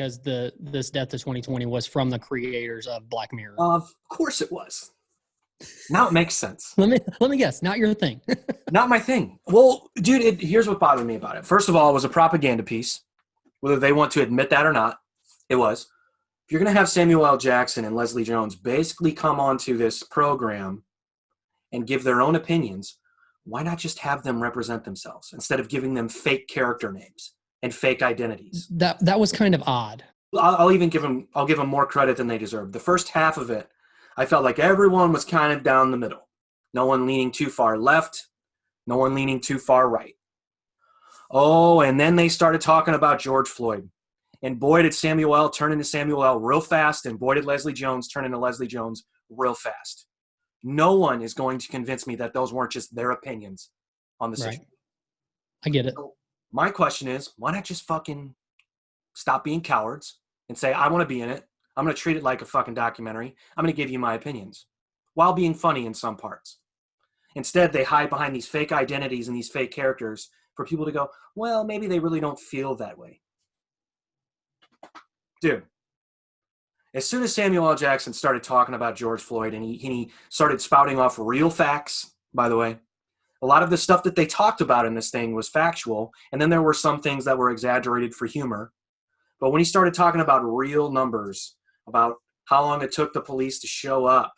because this Death to 2020 was from the creators of Black Mirror. Of course it was. Now it makes sense. Let me guess. Not your thing. Not my thing. Well, dude, here's what bothered me about it. First of all, it was a propaganda piece. Whether they want to admit that or not, it was. If you're going to have Samuel L. Jackson and Leslie Jones basically come onto this program and give their own opinions, why not just have them represent themselves instead of giving them fake character names and fake identities? That was kind of odd. I'll give them more credit than they deserve. The first half of it, I felt like everyone was kind of down the middle. No one leaning too far left, no one leaning too far right. Oh, and then they started talking about George Floyd. And boy, did Samuel L. turn into Samuel L. real fast, and boy, did Leslie Jones turn into Leslie Jones real fast. No one is going to convince me that those weren't just their opinions on the issue. I get it. So my question is, why not just fucking stop being cowards and say, I want to be in it. I'm going to treat it like a fucking documentary. I'm going to give you my opinions while being funny in some parts. Instead, they hide behind these fake identities and these fake characters for people to go, well, maybe they really don't feel that way. Dude, as soon as Samuel L. Jackson started talking about George Floyd and he started spouting off real facts, by the way, a lot of the stuff that they talked about in this thing was factual, and then there were some things that were exaggerated for humor. But when he started talking about real numbers, about how long it took the police to show up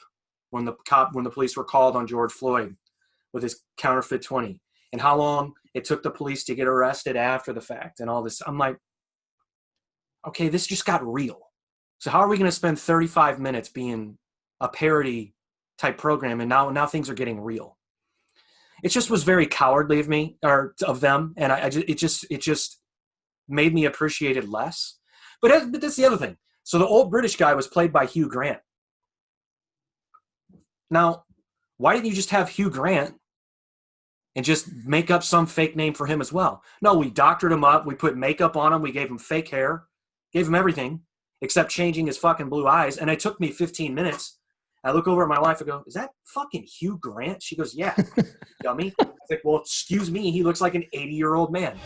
when the police were called on George Floyd with his counterfeit 20, and how long it took the police to get arrested after the fact and all this, I'm like, okay, this just got real. So how are we going to spend 35 minutes being a parody type program, and now things are getting real? It just was very cowardly of me, or of them, and it just made me appreciate it less. But that's the other thing. So the old British guy was played by Hugh Grant. Now, why didn't you just have Hugh Grant and just make up some fake name for him as well? No, we doctored him up. We put makeup on him. We gave him fake hair. Gave him everything except changing his fucking blue eyes. And it took me 15 minutes. I look over at my wife and go, is that fucking Hugh Grant? She goes, yeah, dummy. I was like, well, excuse me. He looks like an 80-year-old man.